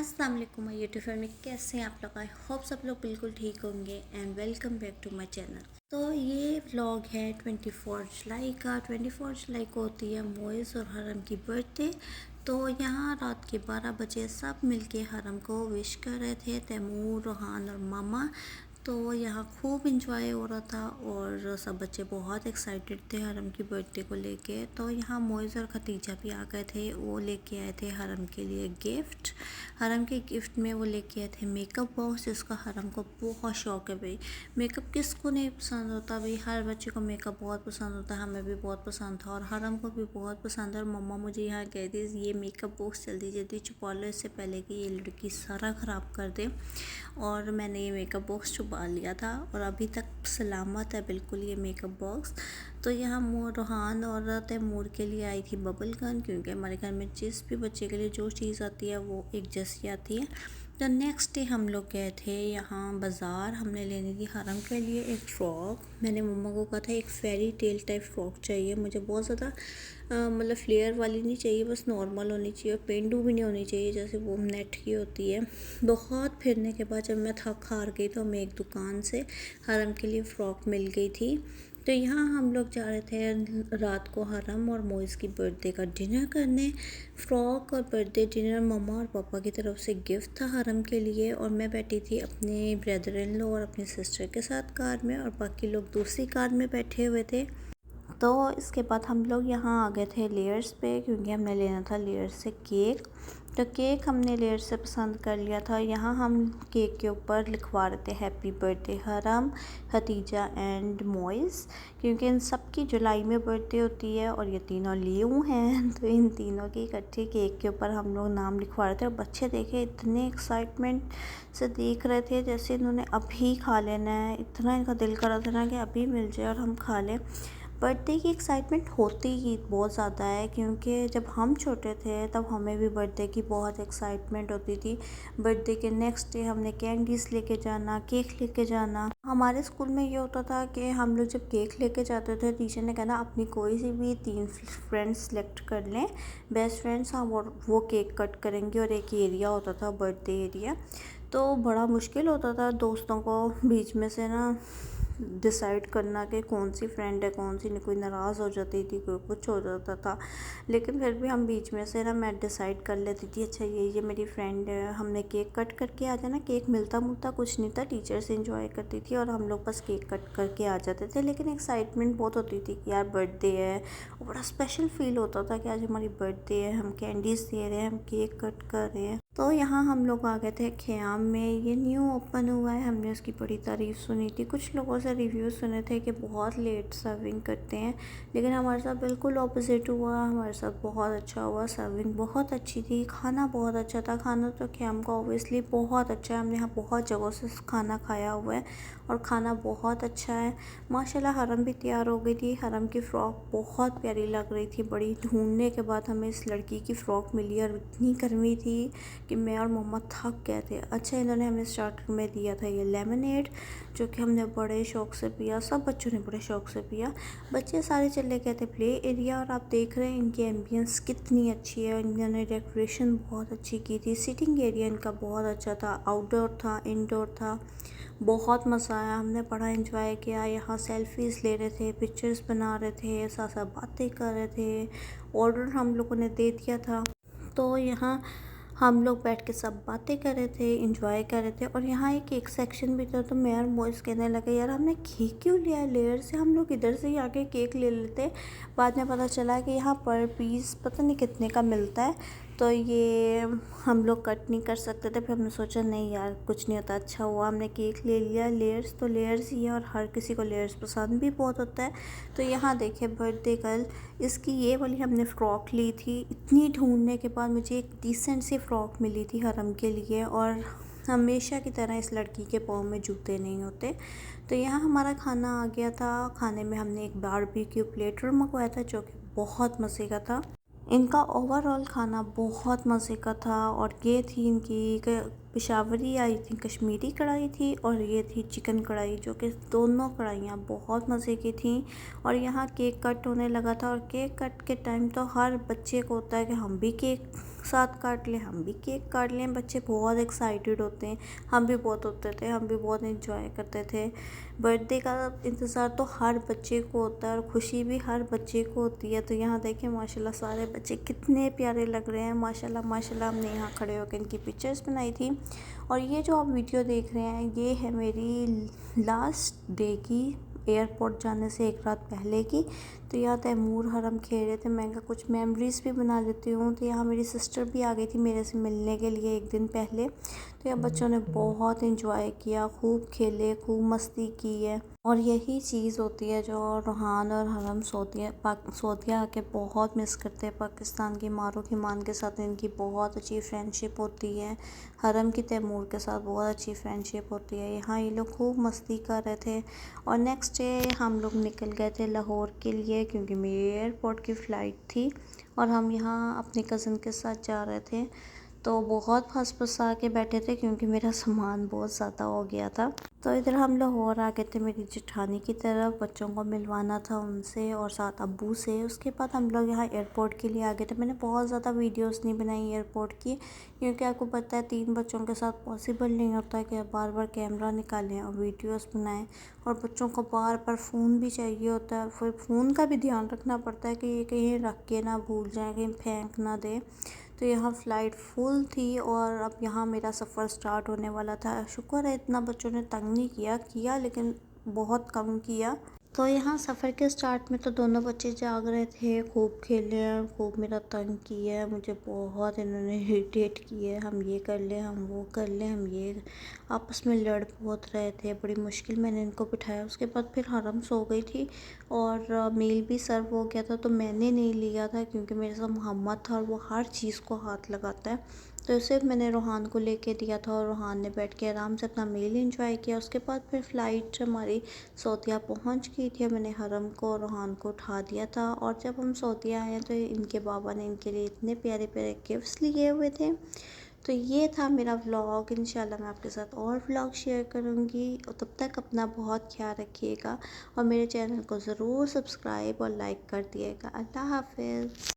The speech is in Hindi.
अस्सलाम वालेकुम माय यूट्यूब फैमिली, कैसे हैं आप लोग। आई होप सब लोग बिल्कुल ठीक होंगे and welcome back to my channel. तो ये व्लॉग है 24 जुलाई का। 24 जुलाई को होती है मोइज़ और हरम की बर्थडे। तो यहाँ रात के 12 बजे सब मिलके हरम को विश कर रहे थे, तैमूर, रोहान और मामा। तो यहाँ खूब इंजॉय हो रहा था और सब बच्चे बहुत एक्साइटेड थे हरम की बर्थडे को लेके। तो यहाँ मोइज़ और खतीजा भी आ गए थे, वो लेके आए थे हरम के लिए गिफ्ट। हरम के गिफ्ट में वो लेके आए थे मेकअप बॉक्स, जिसका हरम को बहुत शौक़ है। भाई मेकअप किसको नहीं पसंद होता, भाई हर बच्चे को मेकअप बहुत पसंद होता है। हमें भी बहुत पसंद था और हरम को भी बहुत पसंद है। और मम्मा मुझे यहाँ कह दी ये मेकअप बॉक्स जल्दी जल्दी छुपा लो, इससे पहले कि ये लड़की सारा ख़राब कर दे। और मैंने ये मेकअप बॉक्स छुपा लिया था और अभी तक सलामत है बिल्कुल ये मेकअप बॉक्स। तो यहाँ रोहान और तैमूर के लिए आई थी बबल गन, क्योंकि हमारे घर में जिस भी बच्चे के लिए जो चीज़ आती है वो एक जैसी आती है। तो नेक्स्ट डे हम लोग गए थे यहाँ बाज़ार, हमने लेनी थी हरम के लिए एक फ़्रॉक। मैंने मम्मा को कहा था एक फेरी टेल टाइप फ़्रॉक चाहिए मुझे, बहुत ज़्यादा मतलब फ्लेयर वाली नहीं चाहिए, बस नॉर्मल होनी चाहिए और पेंडू भी नहीं होनी चाहिए जैसे वो नेट की होती है। बहुत फिरने के बाद जब मैं थक हार गई तो हमें एक दुकान से हरम के लिए फ़्रॉक मिल गई थी। तो यहाँ हम लोग जा रहे थे रात को हरम और मोइज़ की बर्थडे का डिनर करने। फ़्रॉक और बर्थडे डिनर मम्मा और पापा की तरफ से गिफ्ट था हरम के लिए, और मैं बैठी थी अपने ब्रदर इन लॉ और अपनी सिस्टर के साथ कार में, और बाकी लोग दूसरी कार में बैठे हुए थे। तो इसके बाद हम लोग यहाँ आ गए थे लेयर्स पे, क्योंकि हमने लेना था लेयर्स से केक। तो केक हमने लेयर्स से पसंद कर लिया था। यहाँ हम केक के ऊपर लिखवा रहे थे हैप्पी बर्थडे हरम, खतीजा एंड मोइज़, क्योंकि इन सब की जुलाई में बर्थडे होती है और ये तीनों लियो हैं। तो इन तीनों की इकट्ठे केक के ऊपर हम लोग नाम लिखवा रहे थे। और बच्चे देखे इतने एक्साइटमेंट से देख रहे थे जैसे इन्होंने अभी खा लेना है, इतना इनका दिल कर रहा था ना कि अभी मिल जाए और हम खा लें। बर्थडे की एक्साइटमेंट होती ही बहुत ज़्यादा है, क्योंकि जब हम छोटे थे तब हमें भी बर्थडे की बहुत एक्साइटमेंट होती थी। बर्थडे के नेक्स्ट डे हमने कैंडीज़ लेके जाना, केक लेके जाना। हमारे स्कूल में ये होता था कि हम लोग जब केक लेके जाते थे टीचर ने कहना अपनी कोई सी भी 3 फ्रेंड्स सेलेक्ट कर लें, बेस्ट फ्रेंड्स, हम और वो केक कट करेंगे। और एक एरिया होता था बर्थडे एरिया, तो बड़ा मुश्किल होता था दोस्तों को बीच में से ना डिसाइड करना कि कौन सी फ्रेंड है कौन सी नहीं। कोई नाराज़ हो जाती थी, कोई कुछ हो जाता था, लेकिन फिर भी हम बीच में से ना मैं डिसाइड कर लेती थी अच्छा ये मेरी फ्रेंड है। हमने केक कट करके आ जाना, केक मिलता मुलता कुछ नहीं था, टीचर्स इंजॉय करती थी और हम लोग बस केक कट करके आ जाते थे। लेकिन एक्साइटमेंट बहुत होती थी कि यार बर्थडे है, और बड़ा स्पेशल फील होता था कि आज हमारी बर्थडे है, हम कैंडीज़ दे रहे हैं, हम केक कट कर रहे हैं। तो यहाँ हम लोग आ गए थे ख़याम में, ये न्यू ओपन हुआ है, हमने उसकी बड़ी तारीफ़ सुनी थी। कुछ लोगों से रिव्यू सुने थे कि बहुत लेट सर्विंग करते हैं, लेकिन हमारे साथ बिल्कुल ऑपोजिट हुआ। हमारे साथ बहुत अच्छा हुआ, सर्विंग बहुत अच्छी थी, खाना बहुत अच्छा था। खाना तो ख़याम का ऑब्वियसली बहुत अच्छा है, हमने यहाँ बहुत जगहों से खाना खाया हुआ है और खाना बहुत अच्छा है। माशाल्लाह हरम भी तैयार हो गई थी। हरम की फ़्रॉक बहुत प्यारी लग रही थी, बड़ी ढूंढने के बाद हमें इस लड़की की फ़्रॉक मिली और इतनी गर्मी थी कि मैं और मम्मा थक गए थे। अच्छा इन्होंने हमें स्टार्टर में दिया था ये लेमनेड, जो कि हमने बड़े शौक़ से पिया, सब बच्चों ने बड़े शौक़ से पिया। बच्चे सारे चले गए थे प्ले एरिया, और आप देख रहे हैं इनकी एम्बियंस कितनी अच्छी है। इन्होंने डेकोरेशन बहुत अच्छी की थी, सिटिंग एरिया इनका बहुत अच्छा था, आउटडोर था, इंडोर था, बहुत मज़ा आया। हमने बड़ा एंजॉय किया, यहाँ सेल्फीज़ ले रहे थे, पिक्चर्स बना रहे थे, साथ साथ बातें कर रहे थे। ऑर्डर हम लोगों ने दे दिया था, तो यहाँ हम लोग बैठ के सब बातें कर रहे थे, इंजॉय कर रहे थे। और यहाँ एक केक सेक्शन भी था, तो मैं और मोइस कहने लगे यार हमने केक क्यों लिया लेयर से, हम लोग इधर से ही आके केक ले लेते। बाद में पता चला कि यहाँ पर पीस पता नहीं कितने का मिलता है, तो ये हम लोग कट नहीं कर सकते थे। फिर हमने सोचा नहीं यार कुछ नहीं होता, अच्छा हुआ हमने केक ले लिया। लेयर्स तो लेयर्स ही है और हर किसी को लेयर्स पसंद भी बहुत होता है। तो यहाँ देखिए बर्थडे गर्ल, इसकी ये वाली हमने फ़्रॉक ली थी। इतनी ढूंढने के बाद मुझे एक डिसेंट सी फ़्रॉक मिली थी हरम के लिए, और हमेशा की तरह इस लड़की के पाँव में जूते नहीं होते। तो यहाँ हमारा खाना आ गया था। खाने में हमने एक बारबेक्यू प्लेटर मंगवाया था, जो कि बहुत मज़े का था। इनका ओवरऑल खाना बहुत मज़े का था। और ये थी इनकी पेशावरी आई थी, कश्मीरी कढ़ाई थी, और ये थी चिकन कढ़ाई, जो कि दोनों कढ़ाइयाँ बहुत मज़े की थी। और यहाँ केक कट होने लगा था, और केक कट के टाइम तो हर बच्चे को होता है कि हम भी केक साथ काट लें, हम भी केक काट लें। बच्चे बहुत एक्साइटेड होते हैं, हम भी बहुत होते थे, हम भी बहुत इंजॉय करते थे। बर्थडे का इंतज़ार तो हर बच्चे को होता है और खुशी भी हर बच्चे को होती है। तो यहाँ देखें माशाल्लाह सारे बच्चे कितने प्यारे लग रहे हैं, माशाल्लाह माशाल्लाह। हमने यहाँ खड़े होकर इनकी पिक्चर्स बनाई थी। और ये जो आप वीडियो देख रहे हैं ये है मेरी लास्ट डे की, एयरपोर्ट जाने से एक रात पहले की। तो यहाँ तैमूर हरम खेल रहे थे, मैं कहा कुछ मेमोरीज़ भी बना लेती हूँ। तो यहाँ मेरी सिस्टर भी आ गई थी मेरे से मिलने के लिए एक दिन पहले। तो यहाँ बच्चों ने बहुत इंजॉय किया, खूब खेले, खूब मस्ती की है। और यही चीज़ होती है जो रूहान और हरम सऊदीया आके बहुत मिस करते हैं। पाकिस्तान की मारूख ईमान के साथ इनकी बहुत अच्छी फ्रेंडशिप होती है, हरम की तैमूर के साथ बहुत अच्छी फ्रेंडशिप होती है। यहाँ ये लोग खूब मस्ती कर रहे थे। और नेक्स्ट डे हम लोग निकल गए थे लाहौर के लिए, क्योंकि मेरी एयरपोर्ट की फ़्लाइट थी और हम यहाँ अपने कज़न के साथ जा रहे थे। तो बहुत फंस के बैठे थे क्योंकि मेरा सामान बहुत ज़्यादा हो गया था। तो इधर हम लाहौर आ गए थे मेरी जेठानी की तरफ, बच्चों को मिलवाना था उनसे और साथ अब्बू से। उसके बाद हम लोग यहाँ एयरपोर्ट के लिए आ गए थे। मैंने बहुत ज़्यादा वीडियोस नहीं बनाई एयरपोर्ट की, क्योंकि आपको पता है 3 बच्चों के साथ पॉसिबल नहीं होता है कि आप बार बार कैमरा निकालें और वीडियोस बनाएं। और बच्चों को बार बार फ़ोन भी चाहिए होता है, फिर फ़ोन का भी ध्यान रखना पड़ता है कि ये कहीं रख के ना भूल जाए, कहीं फेंक ना दे। तो यहाँ फ़्लाइट फुल थी और अब यहाँ मेरा सफ़र स्टार्ट होने वाला था। शुक्र है इतना बच्चों ने तंग नहीं किया लेकिन बहुत कम किया। तो यहाँ सफ़र के स्टार्ट में तो दोनों बच्चे जाग रहे थे, खूब खेले हैं, खूब मेरा तंग किया है, मुझे बहुत इन्होंने इरिटेट किए। हम ये कर लें, हम वो कर लें, हम ये आपस में लड़ बहुत रहे थे। बड़ी मुश्किल मैंने इनको बिठाया। उसके बाद फिर हरम सो गई थी और मील भी सर्व हो गया था। तो मैंने नहीं लिया था क्योंकि मेरे साथ मोहम्मद था और वो हर चीज़ को हाथ लगाता है। तो सिर्फ मैंने रूहान को लेके दिया था और रूहान ने बैठ के आराम से अपना मील एंजॉय किया। उसके बाद फिर फ़्लाइट हमारी सऊदीया पहुंच गई थी। मैंने हरम को और रूहान को उठा दिया था और जब हम सऊदीया आए तो इनके बाबा ने इनके लिए इतने प्यारे प्यारे गिफ्ट्स लिए हुए थे। तो ये था मेरा व्लॉग। इंशाल्लाह मैं आपके साथ और व्लॉग शेयर करूँगी। तब तक अपना बहुत ख्याल रखिएगा और मेरे चैनल को ज़रूर सब्सक्राइब और लाइक कर दिएगा। अल्लाह हाफ़िज़।